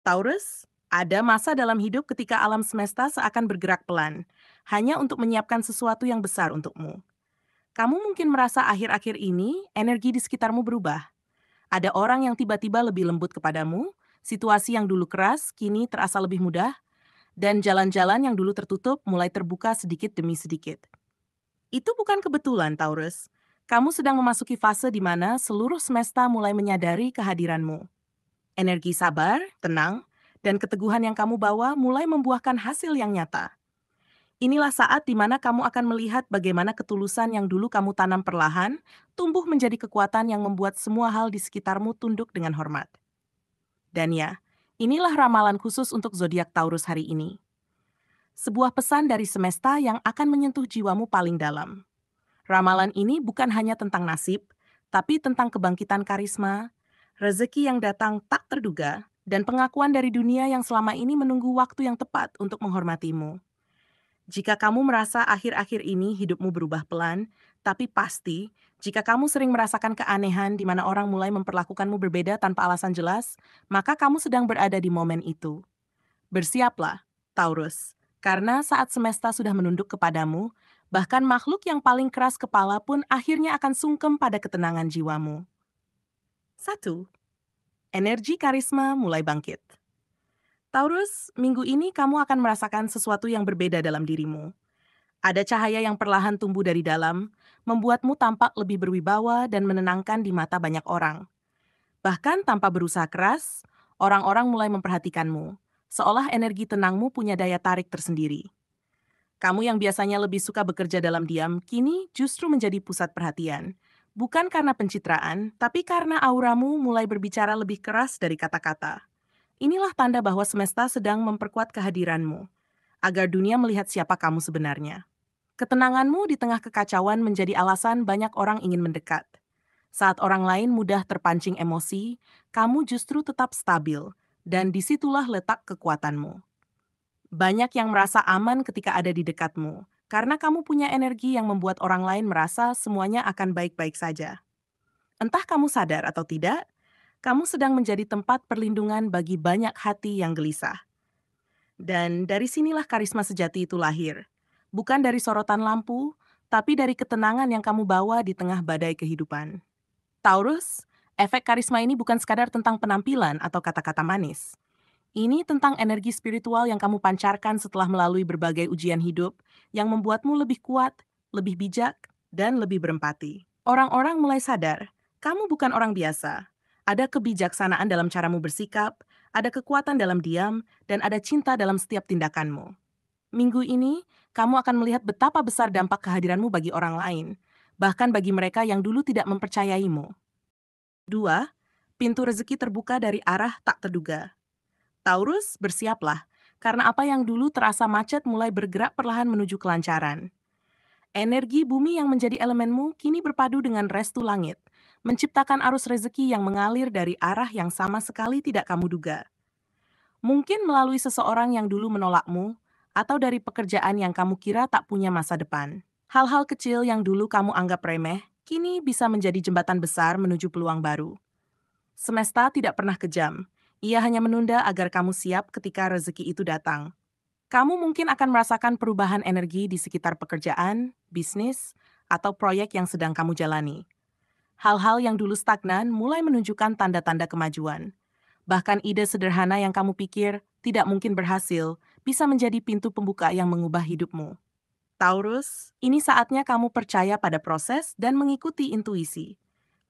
Taurus, ada masa dalam hidup ketika alam semesta seakan bergerak pelan, hanya untuk menyiapkan sesuatu yang besar untukmu. Kamu mungkin merasa akhir-akhir ini energi di sekitarmu berubah. Ada orang yang tiba-tiba lebih lembut kepadamu, situasi yang dulu keras kini terasa lebih mudah, dan jalan-jalan yang dulu tertutup mulai terbuka sedikit demi sedikit. Itu bukan kebetulan, Taurus. Kamu sedang memasuki fase di mana seluruh semesta mulai menyadari kehadiranmu. Energi sabar, tenang, dan keteguhan yang kamu bawa mulai membuahkan hasil yang nyata. Inilah saat di mana kamu akan melihat bagaimana ketulusan yang dulu kamu tanam perlahan tumbuh menjadi kekuatan yang membuat semua hal di sekitarmu tunduk dengan hormat. Dan ya, inilah ramalan khusus untuk zodiak Taurus hari ini. Sebuah pesan dari semesta yang akan menyentuh jiwamu paling dalam. Ramalan ini bukan hanya tentang nasib, tapi tentang kebangkitan karisma, rezeki yang datang tak terduga, dan pengakuan dari dunia yang selama ini menunggu waktu yang tepat untuk menghormatimu. Jika kamu merasa akhir-akhir ini hidupmu berubah pelan, tapi pasti, jika kamu sering merasakan keanehan di mana orang mulai memperlakukanmu berbeda tanpa alasan jelas, maka kamu sedang berada di momen itu. Bersiaplah, Taurus, karena saat semesta sudah menunduk kepadamu, bahkan makhluk yang paling keras kepala pun akhirnya akan sungkem pada ketenangan jiwamu. 1. Energi karisma mulai bangkit. Taurus, minggu ini kamu akan merasakan sesuatu yang berbeda dalam dirimu. Ada cahaya yang perlahan tumbuh dari dalam, membuatmu tampak lebih berwibawa dan menenangkan di mata banyak orang. Bahkan tanpa berusaha keras, orang-orang mulai memperhatikanmu, seolah energi tenangmu punya daya tarik tersendiri. Kamu yang biasanya lebih suka bekerja dalam diam, kini justru menjadi pusat perhatian. Bukan karena pencitraan, tapi karena auramu mulai berbicara lebih keras dari kata-kata. Inilah tanda bahwa semesta sedang memperkuat kehadiranmu, agar dunia melihat siapa kamu sebenarnya. Ketenanganmu di tengah kekacauan menjadi alasan banyak orang ingin mendekat. Saat orang lain mudah terpancing emosi, kamu justru tetap stabil, dan disitulah letak kekuatanmu. Banyak yang merasa aman ketika ada di dekatmu, karena kamu punya energi yang membuat orang lain merasa semuanya akan baik-baik saja. Entah kamu sadar atau tidak, kamu sedang menjadi tempat perlindungan bagi banyak hati yang gelisah. Dan dari sinilah karisma sejati itu lahir. Bukan dari sorotan lampu, tapi dari ketenangan yang kamu bawa di tengah badai kehidupan. Taurus, efek karisma ini bukan sekadar tentang penampilan atau kata-kata manis. Ini tentang energi spiritual yang kamu pancarkan setelah melalui berbagai ujian hidup yang membuatmu lebih kuat, lebih bijak, dan lebih berempati. Orang-orang mulai sadar, kamu bukan orang biasa. Ada kebijaksanaan dalam caramu bersikap, ada kekuatan dalam diam, dan ada cinta dalam setiap tindakanmu. Minggu ini, kamu akan melihat betapa besar dampak kehadiranmu bagi orang lain, bahkan bagi mereka yang dulu tidak mempercayaimu. 2. Pintu rezeki terbuka dari arah tak terduga. Taurus, bersiaplah, karena apa yang dulu terasa macet mulai bergerak perlahan menuju kelancaran. Energi bumi yang menjadi elemenmu kini berpadu dengan restu langit, menciptakan arus rezeki yang mengalir dari arah yang sama sekali tidak kamu duga. Mungkin melalui seseorang yang dulu menolakmu, atau dari pekerjaan yang kamu kira tak punya masa depan. Hal-hal kecil yang dulu kamu anggap remeh, kini bisa menjadi jembatan besar menuju peluang baru. Semesta tidak pernah kejam. Ia hanya menunda agar kamu siap ketika rezeki itu datang. Kamu mungkin akan merasakan perubahan energi di sekitar pekerjaan, bisnis, atau proyek yang sedang kamu jalani. Hal-hal yang dulu stagnan mulai menunjukkan tanda-tanda kemajuan. Bahkan ide sederhana yang kamu pikir tidak mungkin berhasil bisa menjadi pintu pembuka yang mengubah hidupmu. Taurus, ini saatnya kamu percaya pada proses dan mengikuti intuisi.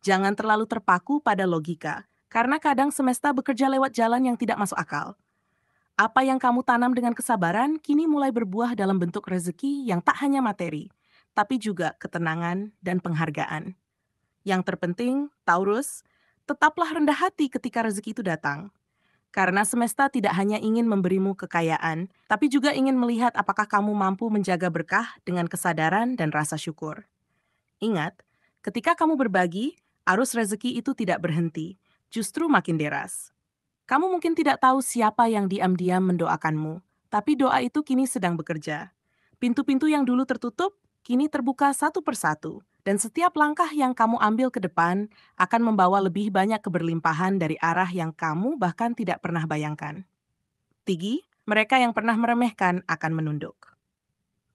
Jangan terlalu terpaku pada logika, karena kadang semesta bekerja lewat jalan yang tidak masuk akal. Apa yang kamu tanam dengan kesabaran kini mulai berbuah dalam bentuk rezeki yang tak hanya materi, tapi juga ketenangan dan penghargaan. Yang terpenting, Taurus, tetaplah rendah hati ketika rezeki itu datang. Karena semesta tidak hanya ingin memberimu kekayaan, tapi juga ingin melihat apakah kamu mampu menjaga berkah dengan kesadaran dan rasa syukur. Ingat, ketika kamu berbagi, arus rezeki itu tidak berhenti, justru makin deras. Kamu mungkin tidak tahu siapa yang diam-diam mendoakanmu, tapi doa itu kini sedang bekerja. Pintu-pintu yang dulu tertutup, kini terbuka satu persatu, Dan setiap langkah yang kamu ambil ke depan akan membawa lebih banyak keberlimpahan dari arah yang kamu bahkan tidak pernah bayangkan. Tinggi, mereka yang pernah meremehkan akan menunduk.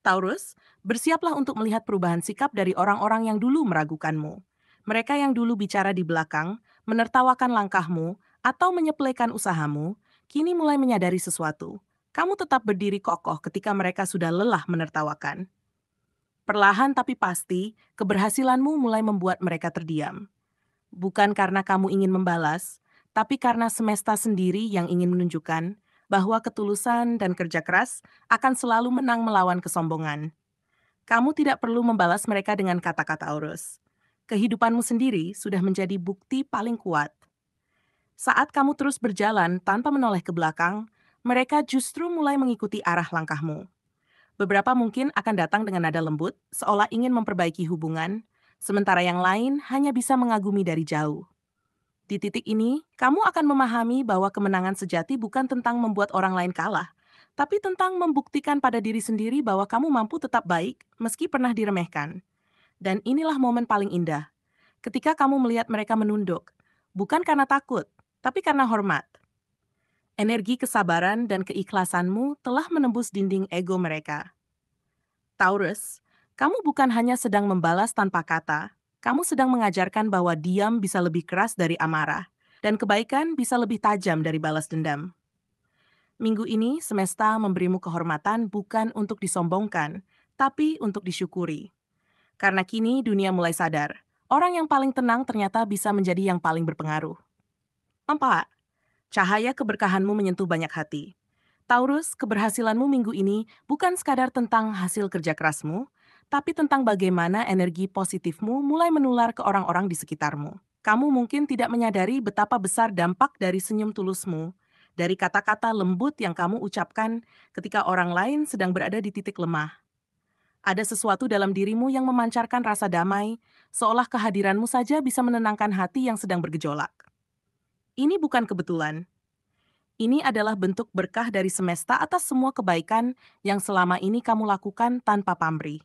Taurus, bersiaplah untuk melihat perubahan sikap dari orang-orang yang dulu meragukanmu. Mereka yang dulu bicara di belakang, menertawakan langkahmu, atau menyepelekan usahamu, kini mulai menyadari sesuatu. Kamu tetap berdiri kokoh ketika mereka sudah lelah menertawakan. Perlahan tapi pasti, keberhasilanmu mulai membuat mereka terdiam. Bukan karena kamu ingin membalas, tapi karena semesta sendiri yang ingin menunjukkan bahwa ketulusan dan kerja keras akan selalu menang melawan kesombongan. Kamu tidak perlu membalas mereka dengan kata-kata Aurus. Kehidupanmu sendiri sudah menjadi bukti paling kuat. Saat kamu terus berjalan tanpa menoleh ke belakang, mereka justru mulai mengikuti arah langkahmu. Beberapa mungkin akan datang dengan nada lembut, seolah ingin memperbaiki hubungan, sementara yang lain hanya bisa mengagumi dari jauh. Di titik ini, kamu akan memahami bahwa kemenangan sejati bukan tentang membuat orang lain kalah, tapi tentang membuktikan pada diri sendiri bahwa kamu mampu tetap baik meski pernah diremehkan. Dan inilah momen paling indah, ketika kamu melihat mereka menunduk, bukan karena takut, tapi karena hormat. Energi kesabaran dan keikhlasanmu telah menembus dinding ego mereka. Taurus, kamu bukan hanya sedang membalas tanpa kata, kamu sedang mengajarkan bahwa diam bisa lebih keras dari amarah, dan kebaikan bisa lebih tajam dari balas dendam. Minggu ini, semesta memberimu kehormatan bukan untuk disombongkan, tapi untuk disyukuri. Karena kini dunia mulai sadar, orang yang paling tenang ternyata bisa menjadi yang paling berpengaruh. 4. Cahaya keberkahanmu menyentuh banyak hati. Taurus, keberhasilanmu minggu ini bukan sekadar tentang hasil kerja kerasmu, tapi tentang bagaimana energi positifmu mulai menular ke orang-orang di sekitarmu. Kamu mungkin tidak menyadari betapa besar dampak dari senyum tulusmu, dari kata-kata lembut yang kamu ucapkan ketika orang lain sedang berada di titik lemah. Ada sesuatu dalam dirimu yang memancarkan rasa damai, seolah kehadiranmu saja bisa menenangkan hati yang sedang bergejolak. Ini bukan kebetulan. Ini adalah bentuk berkah dari semesta atas semua kebaikan yang selama ini kamu lakukan tanpa pamrih.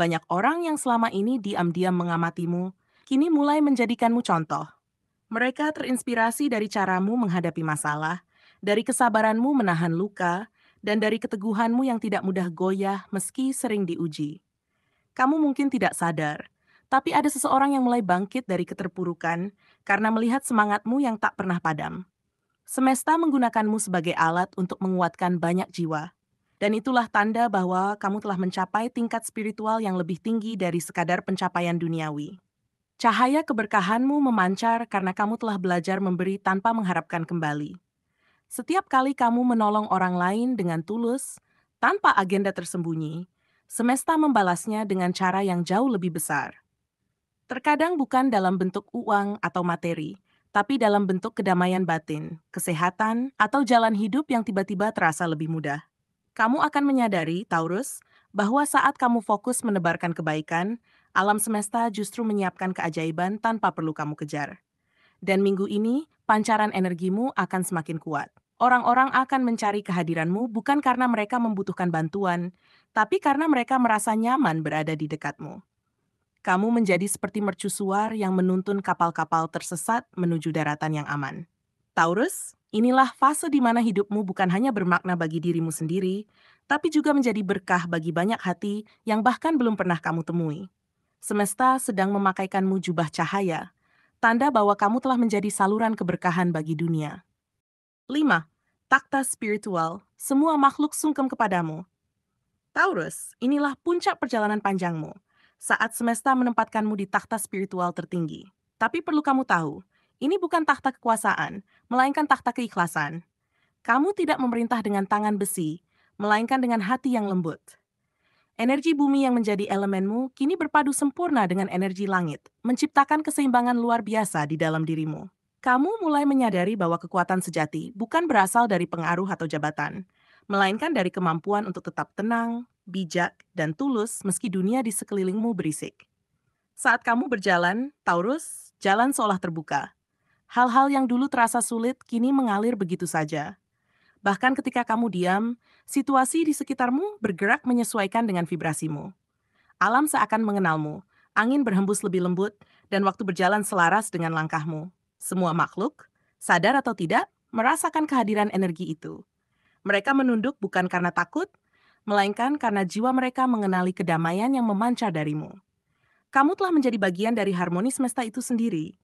Banyak orang yang selama ini diam-diam mengamatimu, kini mulai menjadikanmu contoh. Mereka terinspirasi dari caramu menghadapi masalah, dari kesabaranmu menahan luka, dan dari keteguhanmu yang tidak mudah goyah meski sering diuji. Kamu mungkin tidak sadar, tapi ada seseorang yang mulai bangkit dari keterpurukan karena melihat semangatmu yang tak pernah padam. Semesta menggunakanmu sebagai alat untuk menguatkan banyak jiwa. Dan itulah tanda bahwa kamu telah mencapai tingkat spiritual yang lebih tinggi dari sekadar pencapaian duniawi. Cahaya keberkahanmu memancar karena kamu telah belajar memberi tanpa mengharapkan kembali. Setiap kali kamu menolong orang lain dengan tulus, tanpa agenda tersembunyi, semesta membalasnya dengan cara yang jauh lebih besar. Terkadang bukan dalam bentuk uang atau materi, tapi dalam bentuk kedamaian batin, kesehatan, atau jalan hidup yang tiba-tiba terasa lebih mudah. Kamu akan menyadari, Taurus, bahwa saat kamu fokus menebarkan kebaikan, alam semesta justru menyiapkan keajaiban tanpa perlu kamu kejar. Dan minggu ini, pancaran energimu akan semakin kuat. Orang-orang akan mencari kehadiranmu bukan karena mereka membutuhkan bantuan, tapi karena mereka merasa nyaman berada di dekatmu. Kamu menjadi seperti mercusuar yang menuntun kapal-kapal tersesat menuju daratan yang aman. Taurus, inilah fase di mana hidupmu bukan hanya bermakna bagi dirimu sendiri, tapi juga menjadi berkah bagi banyak hati yang bahkan belum pernah kamu temui. Semesta sedang memakaikanmu jubah cahaya, tanda bahwa kamu telah menjadi saluran keberkahan bagi dunia. 5. Takta spiritual, semua makhluk sungkem kepadamu. Taurus, inilah puncak perjalanan panjangmu, saat semesta menempatkanmu di takhta spiritual tertinggi. Tapi perlu kamu tahu, ini bukan takhta kekuasaan, melainkan takhta keikhlasan. Kamu tidak memerintah dengan tangan besi, melainkan dengan hati yang lembut. Energi bumi yang menjadi elemenmu kini berpadu sempurna dengan energi langit, menciptakan keseimbangan luar biasa di dalam dirimu. Kamu mulai menyadari bahwa kekuatan sejati bukan berasal dari pengaruh atau jabatan, melainkan dari kemampuan untuk tetap tenang, bijak, dan tulus meski dunia di sekelilingmu berisik. Saat kamu berjalan, Taurus, jalan seolah terbuka. Hal-hal yang dulu terasa sulit kini mengalir begitu saja. Bahkan ketika kamu diam, situasi di sekitarmu bergerak menyesuaikan dengan vibrasimu. Alam seakan mengenalmu, Angin berhembus lebih lembut, dan waktu berjalan selaras dengan langkahmu. Semua makhluk, sadar atau tidak, merasakan kehadiran energi itu. Mereka menunduk bukan karena takut, melainkan karena jiwa mereka mengenali kedamaian yang memancar darimu. Kamu telah menjadi bagian dari harmoni semesta itu sendiri.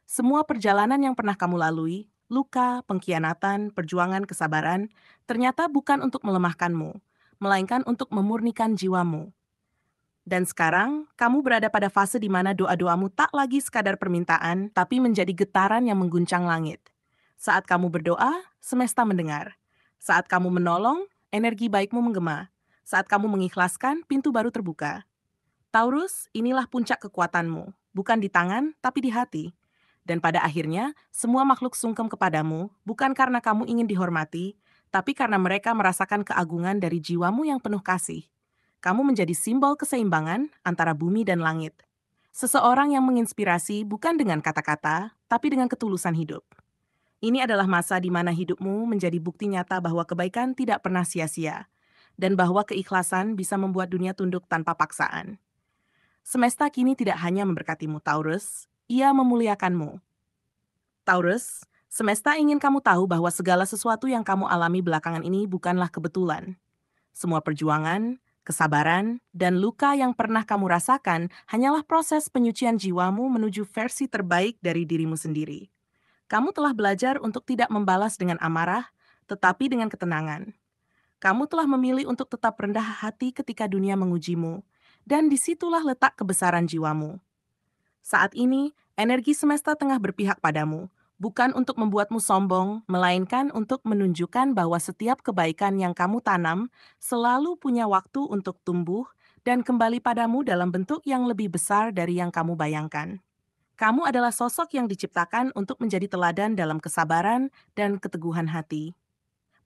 Semua perjalanan yang pernah kamu lalui, luka, pengkhianatan, perjuangan, kesabaran, ternyata bukan untuk melemahkanmu, melainkan untuk memurnikan jiwamu. Dan sekarang, kamu berada pada fase di mana doa-doamu tak lagi sekadar permintaan, tapi menjadi getaran yang mengguncang langit. Saat kamu berdoa, semesta mendengar. Saat kamu menolong, energi baikmu menggema. Saat kamu mengikhlaskan, pintu baru terbuka. Taurus, inilah puncak kekuatanmu, bukan di tangan, tapi di hati. Dan pada akhirnya, semua makhluk sungkem kepadamu, bukan karena kamu ingin dihormati, tapi karena mereka merasakan keagungan dari jiwamu yang penuh kasih. Kamu menjadi simbol keseimbangan antara bumi dan langit. Seseorang yang menginspirasi bukan dengan kata-kata, tapi dengan ketulusan hidup. Ini adalah masa di mana hidupmu menjadi bukti nyata bahwa kebaikan tidak pernah sia-sia, dan bahwa keikhlasan bisa membuat dunia tunduk tanpa paksaan. Semesta kini tidak hanya memberkatimu, Taurus, ia memuliakanmu. Taurus, semesta ingin kamu tahu bahwa segala sesuatu yang kamu alami belakangan ini bukanlah kebetulan. Semua perjuangan, kesabaran, dan luka yang pernah kamu rasakan hanyalah proses penyucian jiwamu menuju versi terbaik dari dirimu sendiri. Kamu telah belajar untuk tidak membalas dengan amarah, tetapi dengan ketenangan. Kamu telah memilih untuk tetap rendah hati ketika dunia mengujimu, dan disitulah letak kebesaran jiwamu. Saat ini, energi semesta tengah berpihak padamu, bukan untuk membuatmu sombong, melainkan untuk menunjukkan bahwa setiap kebaikan yang kamu tanam selalu punya waktu untuk tumbuh dan kembali padamu dalam bentuk yang lebih besar dari yang kamu bayangkan. Kamu adalah sosok yang diciptakan untuk menjadi teladan dalam kesabaran dan keteguhan hati.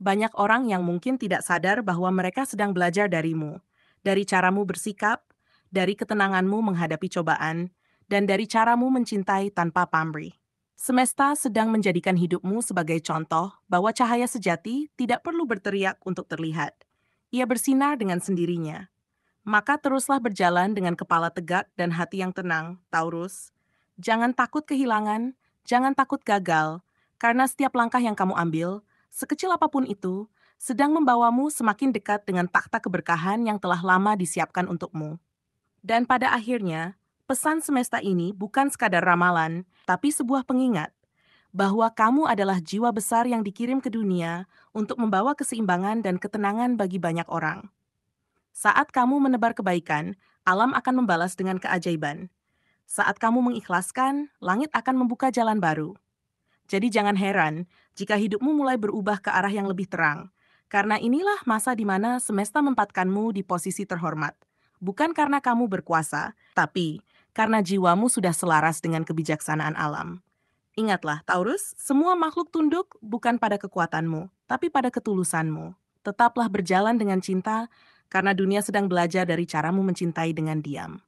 Banyak orang yang mungkin tidak sadar bahwa mereka sedang belajar darimu, dari caramu bersikap, dari ketenanganmu menghadapi cobaan, dan dari caramu mencintai tanpa pamrih. Semesta sedang menjadikan hidupmu sebagai contoh bahwa cahaya sejati tidak perlu berteriak untuk terlihat. Ia bersinar dengan sendirinya. Maka teruslah berjalan dengan kepala tegak dan hati yang tenang, Taurus. Jangan takut kehilangan, jangan takut gagal, karena setiap langkah yang kamu ambil, sekecil apapun itu, sedang membawamu semakin dekat dengan takhta keberkahan yang telah lama disiapkan untukmu. Dan pada akhirnya, pesan semesta ini bukan sekadar ramalan, tapi sebuah pengingat bahwa kamu adalah jiwa besar yang dikirim ke dunia untuk membawa keseimbangan dan ketenangan bagi banyak orang. Saat kamu menebar kebaikan, alam akan membalas dengan keajaiban. Saat kamu mengikhlaskan, langit akan membuka jalan baru. Jadi jangan heran jika hidupmu mulai berubah ke arah yang lebih terang, karena inilah masa di mana semesta menempatkanmu di posisi terhormat. Bukan karena kamu berkuasa, tapi karena jiwamu sudah selaras dengan kebijaksanaan alam. Ingatlah, Taurus, semua makhluk tunduk bukan pada kekuatanmu, tapi pada ketulusanmu. Tetaplah berjalan dengan cinta, karena dunia sedang belajar dari caramu mencintai dengan diam.